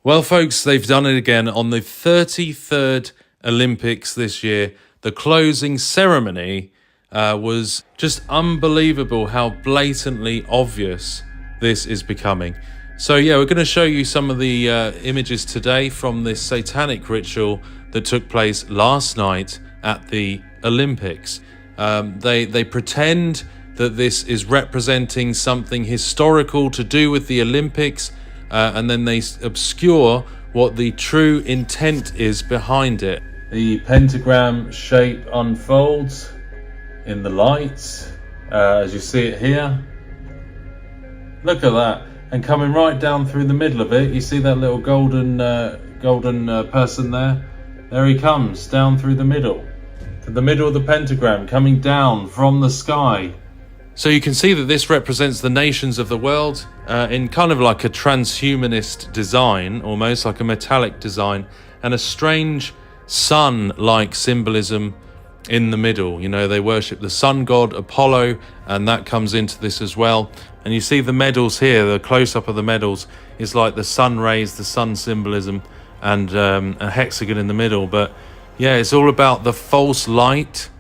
Well, folks, they've done it again on the 33rd Olympics this year. The closing ceremony was just unbelievable how blatantly obvious this is becoming. So yeah, we're going to show you some of the images today from this satanic ritual that took place last night at the Olympics. They pretend that this is representing something historical to do with the Olympics, and then they obscure what the true intent is behind it. The pentagram shape unfolds in the lights, as you see it here. Look at that. And coming right down through the middle of it, you see that little golden person there? There he comes, down through the middle. To the middle of the pentagram, coming down from the sky. So you can see that this represents the nations of the world in kind of like a transhumanist design, almost like a metallic design, and a strange sun-like symbolism in the middle. You know, they worship the sun god Apollo, and that comes into this as well. And you see the medals here, the close-up of the medals is like the sun rays, the sun symbolism, and a hexagon in the middle. But yeah, it's all about the false light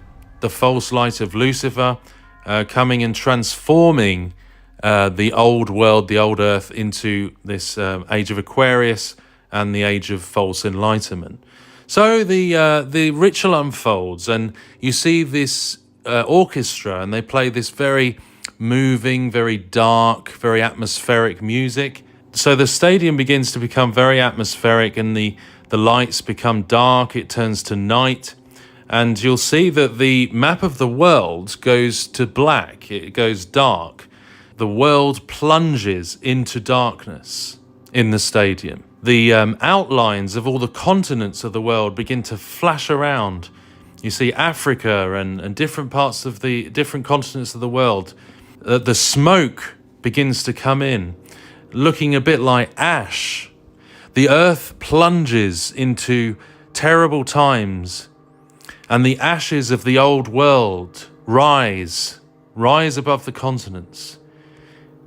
of Lucifer, coming and transforming the old world, the old earth, into this age of Aquarius and the age of false enlightenment. So the ritual unfolds, and you see this orchestra, and they play this very moving, very dark, very atmospheric music. So the stadium begins to become very atmospheric, and the lights become dark, it turns to night. And you'll see that the map of the world goes to black, it goes dark. The world plunges into darkness in the stadium. The outlines of all the continents of the world begin to flash around. You see Africa and different parts of the different continents of the world. The smoke begins to come in, looking a bit like ash. The earth plunges into terrible times, and the ashes of the old world rise above the continents.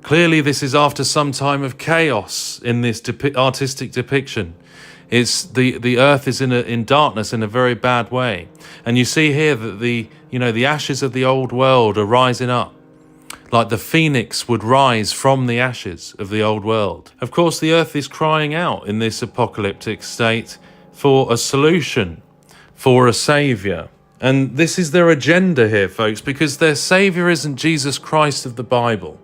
Clearly, this is after some time of chaos in this artistic depiction. It's the earth is in darkness in a very bad way, and you see here that the ashes of the old world are rising up, like the phoenix would rise from the ashes of the old world. Of course, the earth is crying out in this apocalyptic state for a solution, for a savior. And this is their agenda here, folks, because their savior isn't Jesus Christ of the Bible.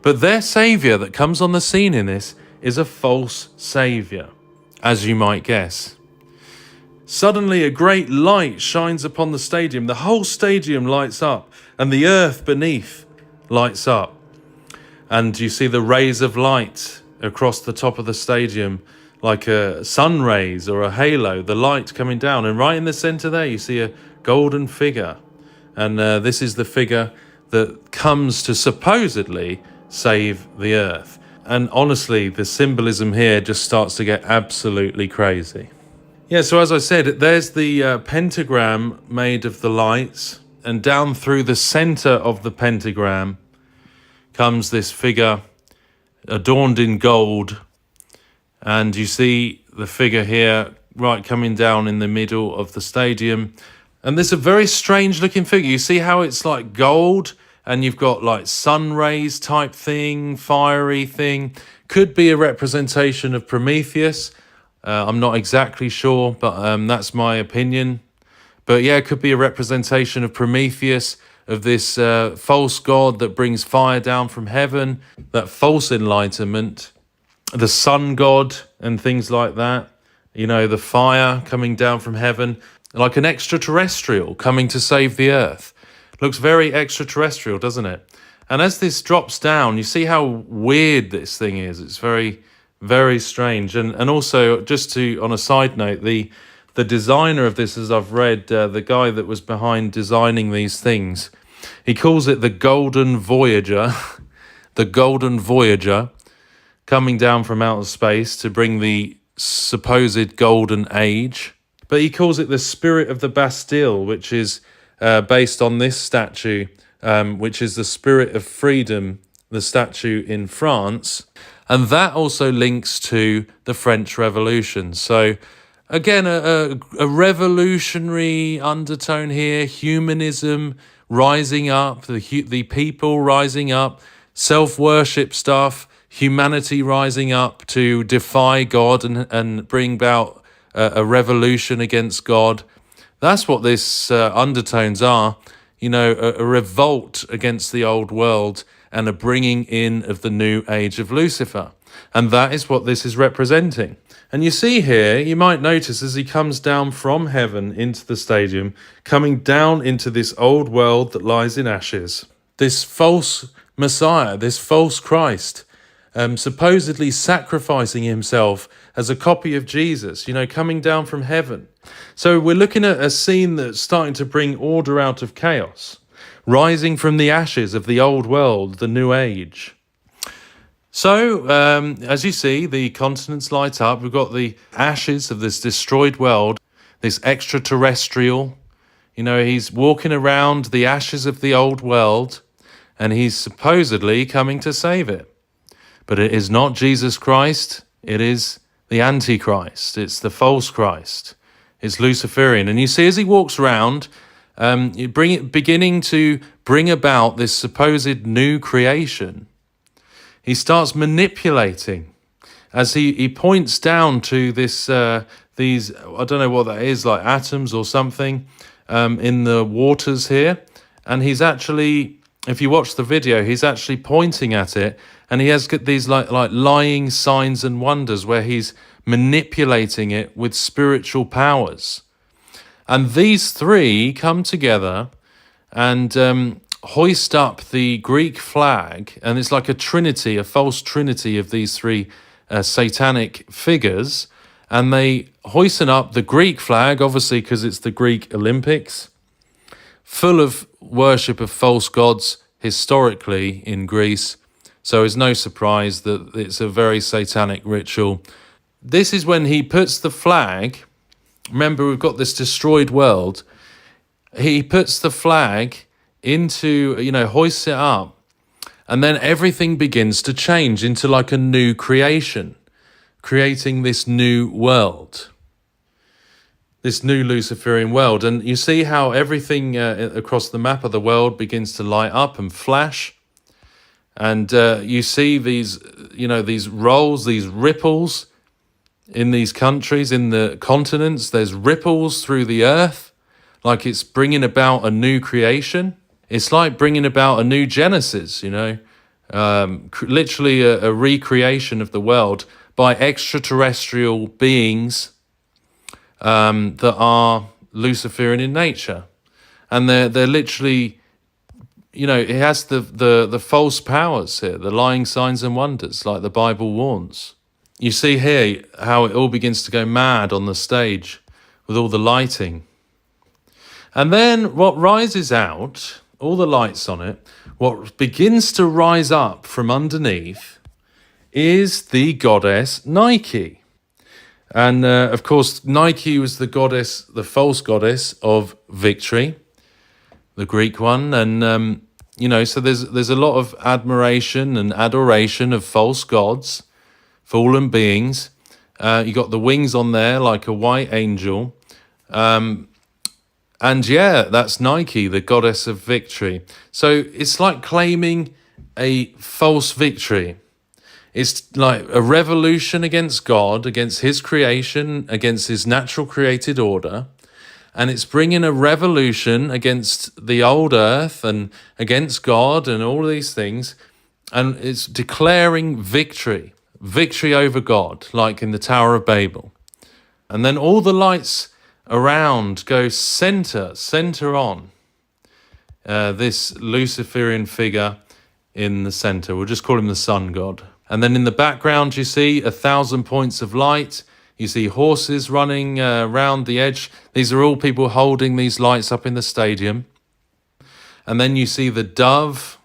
But their savior that comes on the scene in this is a false savior, as you might guess. Suddenly a great light shines upon the stadium. The whole stadium lights up, and the earth beneath lights up. And you see the rays of light across the top of the stadium, like a sun rays or a halo, the light coming down. And right in the center there, you see a golden figure. And this is the figure that comes to supposedly save the earth. And honestly, the symbolism here just starts to get absolutely crazy. Yeah, so as I said, there's the pentagram made of the lights, and down through the center of the pentagram comes this figure adorned in gold. And you see the figure here right coming down in the middle of the stadium. And this is a very strange looking figure. You see how it's like gold, and you've got like sun rays type thing, fiery thing. Could be a representation of Prometheus. I'm not exactly sure, but that's my opinion. But yeah, it could be a representation of Prometheus, of this false god that brings fire down from heaven, that false enlightenment, the sun god and things like that. You know, the fire coming down from heaven, like an extraterrestrial coming to save the earth. Looks very extraterrestrial, doesn't it? And as this drops down, you see how weird this thing is. It's very, very strange. And also, just to, on a side note, the designer of this, as I've read, the guy that was behind designing these things, he calls it the Golden Voyager, the Golden Voyager, coming down from outer space to bring the supposed golden age. But he calls it the Spirit of the Bastille, which is based on this statue, which is the Spirit of Freedom, the statue in France. And that also links to the French Revolution. So again, a revolutionary undertone here, humanism rising up, the people rising up, self-worship stuff, humanity rising up to defy God and bring about a revolution against God. That's what this undertones are, a revolt against the old world and a bringing in of the new age of Lucifer. And that is what this is representing. And you see here, you might notice as he comes down from heaven into the stadium, coming down into this old world that lies in ashes, this false Messiah, this false Christ, supposedly sacrificing himself as a copy of Jesus, coming down from heaven. So we're looking at a scene that's starting to bring order out of chaos, rising from the ashes of the old world, the new age. So, as you see, the continents light up. We've got the ashes of this destroyed world, this extraterrestrial. He's walking around the ashes of the old world, and he's supposedly coming to save it. But it is not Jesus Christ. It is the Antichrist. It's the false Christ. It's Luciferian. And you see, as he walks around, beginning to bring about this supposed new creation, he starts manipulating as he points down to these, I don't know what that is, like atoms or something, in the waters here. And he's actually, if you watch the video, he's actually pointing at it, and he has got these like lying signs and wonders where he's manipulating it with spiritual powers. And these three come together and hoist up the Greek flag, and it's like a trinity, a false trinity of these three satanic figures, and they hoisting up the Greek flag, obviously because it's the Greek Olympics, full of worship of false gods historically in Greece. So it's no surprise that it's a very satanic ritual. This is when he puts the flag, remember we've got this destroyed world, he puts the flag into, hoists it up, and then everything begins to change into like a new creation, creating this new world, this new Luciferian world. And you see how everything across the map of the world begins to light up and flash. And you see these, these rolls, these ripples in these countries, in the continents. There's ripples through the earth, like it's bringing about a new creation. It's like bringing about a new Genesis, literally a recreation of the world by extraterrestrial beings that are Luciferian in nature. And they're literally, it has the false powers here, the lying signs and wonders, like the Bible warns. You see here how it all begins to go mad on the stage with all the lighting. And then what rises out, all the lights on it, what begins to rise up from underneath is the goddess Nike. And of course, Nike was the goddess, the false goddess of victory, the Greek one. And, so there's a lot of admiration and adoration of false gods, fallen beings. You got the wings on there like a white angel. And yeah, that's Nike, the goddess of victory. So it's like claiming a false victory. It's like a revolution against God, against his creation, against his natural created order. And it's bringing a revolution against the old earth and against God and all these things. And it's declaring victory over God, like in the Tower of Babel. And then all the lights around go center on this Luciferian figure in the center. We'll just call him the sun god. And then in the background, you see 1,000 points of light. You see horses running around the edge. These are all people holding these lights up in the stadium. And then you see the dove,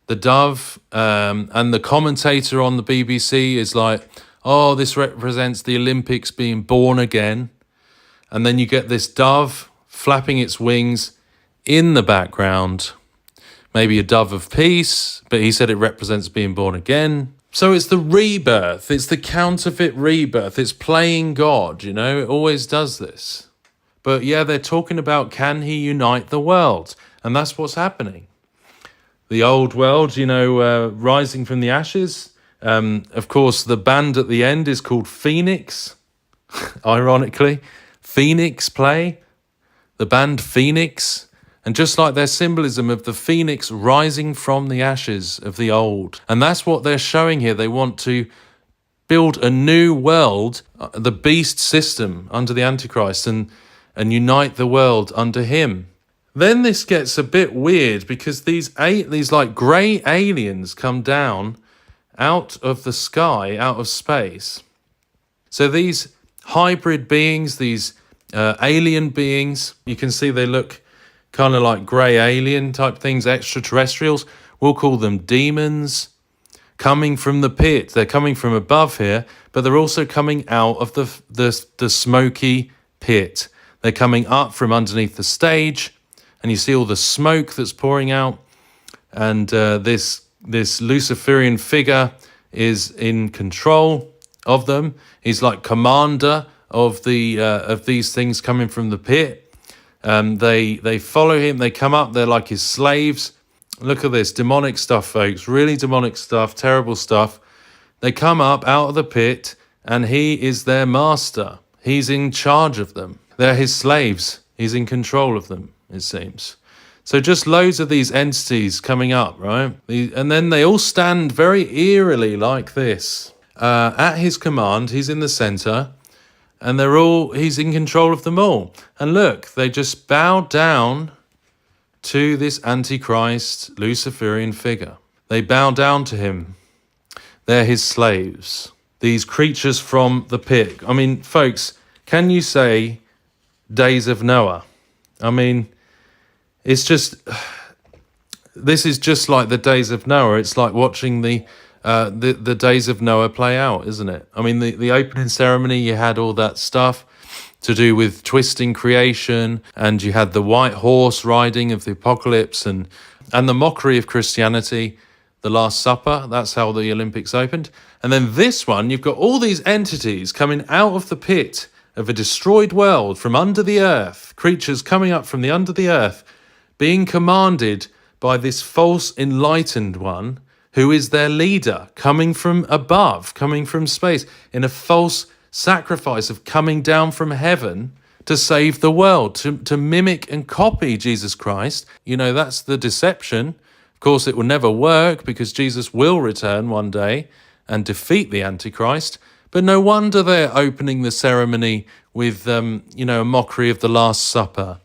and the commentator on the BBC is like, oh, this represents the Olympics being born again. And then you get this dove flapping its wings in the background. Maybe a dove of peace, but he said it represents being born again. So it's the rebirth. It's the counterfeit rebirth. It's playing God, it always does this. But yeah, they're talking about, can he unite the world? And that's what's happening. The old world, rising from the ashes. Of course, the band at the end is called Phoenix, ironically. Phoenix play, the band Phoenix. And just like their symbolism of the phoenix rising from the ashes of the old. And that's what they're showing here. They want to build a new world, the beast system under the Antichrist, and unite the world under him. Then this gets a bit weird because these like grey aliens come down out of the sky, out of space. So these hybrid beings, these alien beings, you can see they look kind of like grey alien type things, extraterrestrials. We'll call them demons, coming from the pit. They're coming from above here, but they're also coming out of the smoky pit. They're coming up from underneath the stage, and you see all the smoke that's pouring out. And this Luciferian figure is in control of them. He's like commander of these things coming from the pit. They follow him. They come up. They're like his slaves. Look at this demonic stuff, folks. Really demonic stuff. Terrible stuff. They come up out of the pit, and he is their master. He's in charge of them. They're his slaves. He's in control of them, it seems. So just loads of these entities coming up, right? And then they all stand very eerily like this. At his command, he's in the center, and he's in control of them all. And look, they just bow down to this Antichrist Luciferian figure. They bow down to him. They're his slaves. These creatures from the pit. I mean, folks, can you say days of Noah? I mean, it's just, this is just like the days of Noah. It's like watching the days of Noah play out, isn't it? I mean, the opening ceremony, you had all that stuff to do with twisting creation, and you had the white horse riding of the apocalypse, and the mockery of Christianity, the Last Supper. That's how the Olympics opened. And then this one, you've got all these entities coming out of the pit of a destroyed world from under the earth, creatures coming up from the under the earth, being commanded by this false enlightened one who is their leader, coming from above, coming from space, in a false sacrifice of coming down from heaven to save the world, to mimic and copy Jesus Christ. That's the deception. Of course, it will never work because Jesus will return one day and defeat the Antichrist. But no wonder they're opening the ceremony with, a mockery of the Last Supper.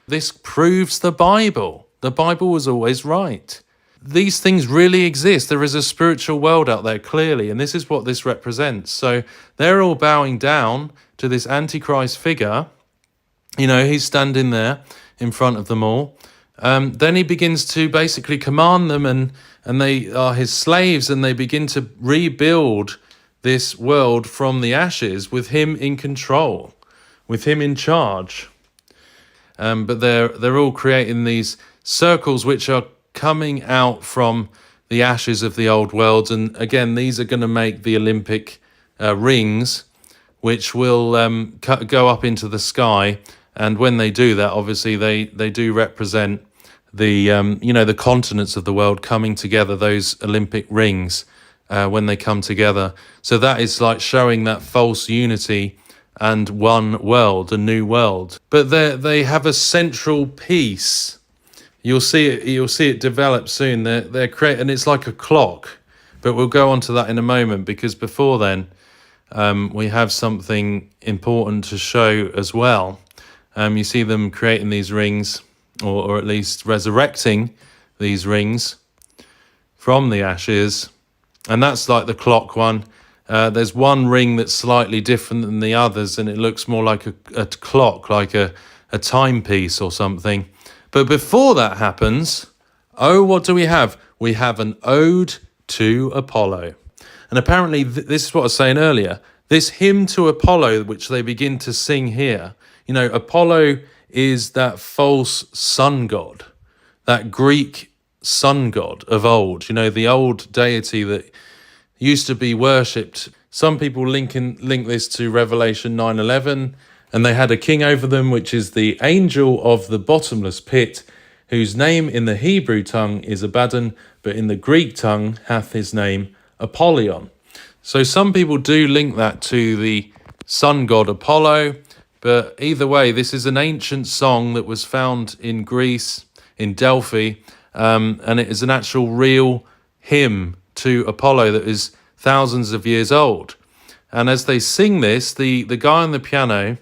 This proves the Bible. The Bible was always right. These things really exist. There is a spiritual world out there, clearly, and this is what this represents. So they're all bowing down to this Antichrist figure. He's standing there in front of them all. Then he begins to basically command them, and they are his slaves, and they begin to rebuild this world from the ashes with him in control, with him in charge. But they're all creating these circles which are coming out from the ashes of the old world. And again, these are going to make the Olympic rings, which will go up into the sky. And when they do that, obviously they do represent the continents of the world coming together, those Olympic rings, when they come together. So that is like showing that false unity and one world, a new world. But they have a central piece. You'll see it develop soon. They're creating, and it's like a clock. But we'll go on to that in a moment, because before then, we have something important to show as well. You see them creating these rings, or at least resurrecting these rings from the ashes. And that's like the clock one. There's one ring that's slightly different than the others, and it looks more like a clock, like a timepiece or something. But before that happens, what do we have? We have an ode to Apollo. And apparently, this is what I was saying earlier, this hymn to Apollo, which they begin to sing here, Apollo is that false sun god, that Greek sun god of old, the old deity that, used to be worshipped. Some people link this to Revelation 9:11, and they had a king over them, which is the angel of the bottomless pit, whose name in the Hebrew tongue is Abaddon, but in the Greek tongue hath his name Apollyon. So some people do link that to the sun god Apollo, but either way, this is an ancient song that was found in Greece, in Delphi, and it is an actual real hymn to Apollo that is thousands of years old. And as they sing this, the guy on the piano,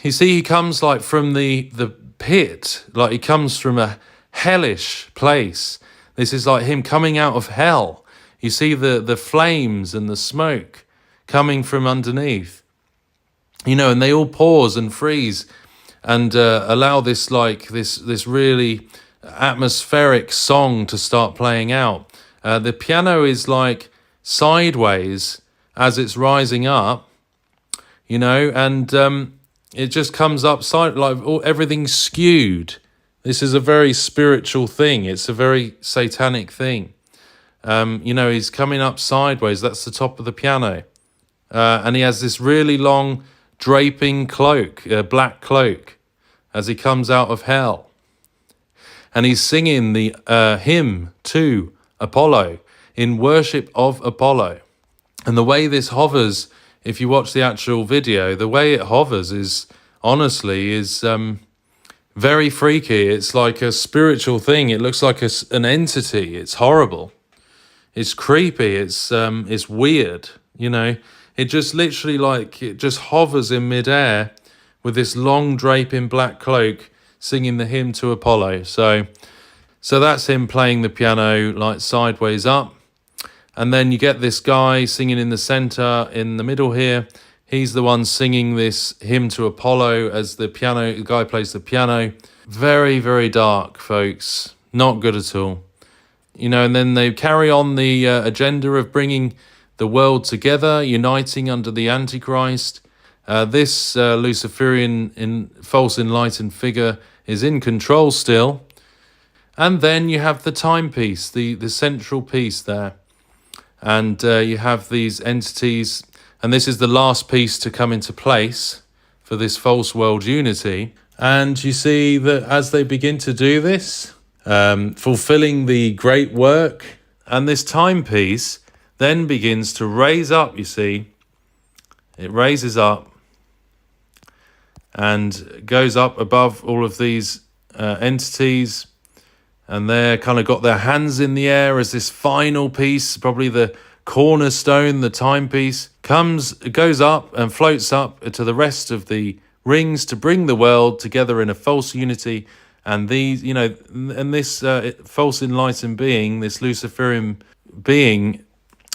you see, he comes like from the pit, like he comes from a hellish place. This is like him coming out of hell. You see the flames and the smoke coming from underneath, and they all pause and freeze and allow this really atmospheric song to start playing out. The piano is like sideways as it's rising up, and it just comes up everything's skewed. This is a very spiritual thing. It's a very satanic thing. He's coming up sideways. That's the top of the piano. And he has this really long draping cloak, black cloak, as he comes out of hell. And he's singing the hymn to Apollo, in worship of Apollo. And the way this hovers, if you watch the actual video, the way it hovers is very freaky. It's like a spiritual thing. It looks like an entity. It's horrible. It's creepy. It's weird. It just literally it just hovers in midair with this long draping black cloak, singing the hymn to Apollo. So that's him playing the piano like sideways up. And then you get this guy singing in the center, in the middle here. He's the one singing this hymn to Apollo as the guy plays the piano. Very, very dark, folks. Not good at all. And then they carry on the agenda of bringing the world together, uniting under the Antichrist. This Luciferian false enlightened figure is in control still. And then you have the timepiece, the central piece there. And you have these entities, and this is the last piece to come into place for this false world unity. And you see that as they begin to do this, fulfilling the great work, and this timepiece then begins to raise up, you see. It raises up and goes up above all of these entities. And they're kind of got their hands in the air as this final piece, probably the cornerstone, the timepiece, goes up and floats up to the rest of the rings to bring the world together in a false unity. And these, and this false enlightened being, this Luciferian being,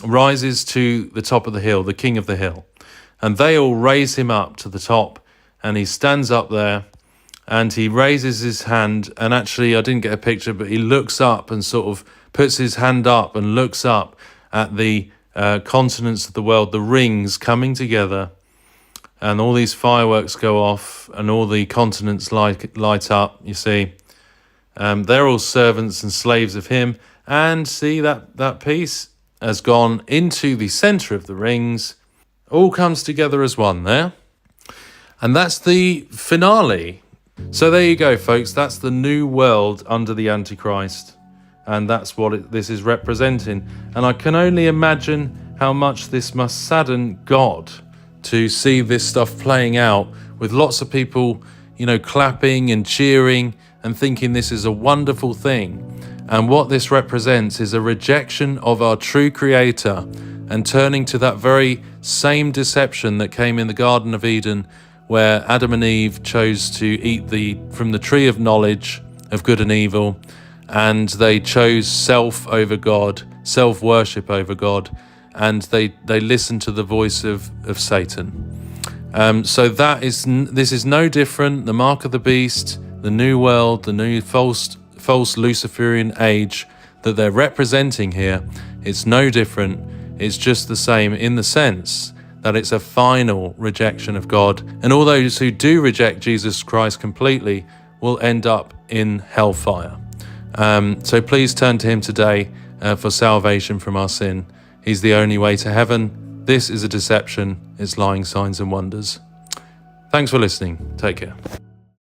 rises to the top of the hill, the king of the hill. And they all raise him up to the top, and he stands up there. And he raises his hand, and actually I didn't get a picture, but he looks up and sort of puts his hand up and looks up at the continents of the world, the rings coming together, and all these fireworks go off and all the continents light up, you see. They're all servants and slaves of him. And see, that piece has gone into the center of the rings. All comes together as one there. And that's the finale. So there you go, folks. That's the new world under the Antichrist. And that's what this is representing. And I can only imagine how much this must sadden God to see this stuff playing out with lots of people, clapping and cheering and thinking this is a wonderful thing. And what this represents is a rejection of our true Creator and turning to that very same deception that came in the Garden of Eden, where Adam and Eve chose to eat from the tree of knowledge of good and evil, and they chose self over God, self-worship over God, and they listened to the voice of Satan. So this is no different. The mark of the beast, the new world, the new false Luciferian age that they're representing here, it's no different. It's just the same in the sense that it's a final rejection of God. And all those who do reject Jesus Christ completely will end up in hellfire. So please turn to him today for salvation from our sin. He's the only way to heaven. This is a deception. It's lying signs and wonders. Thanks for listening. Take care.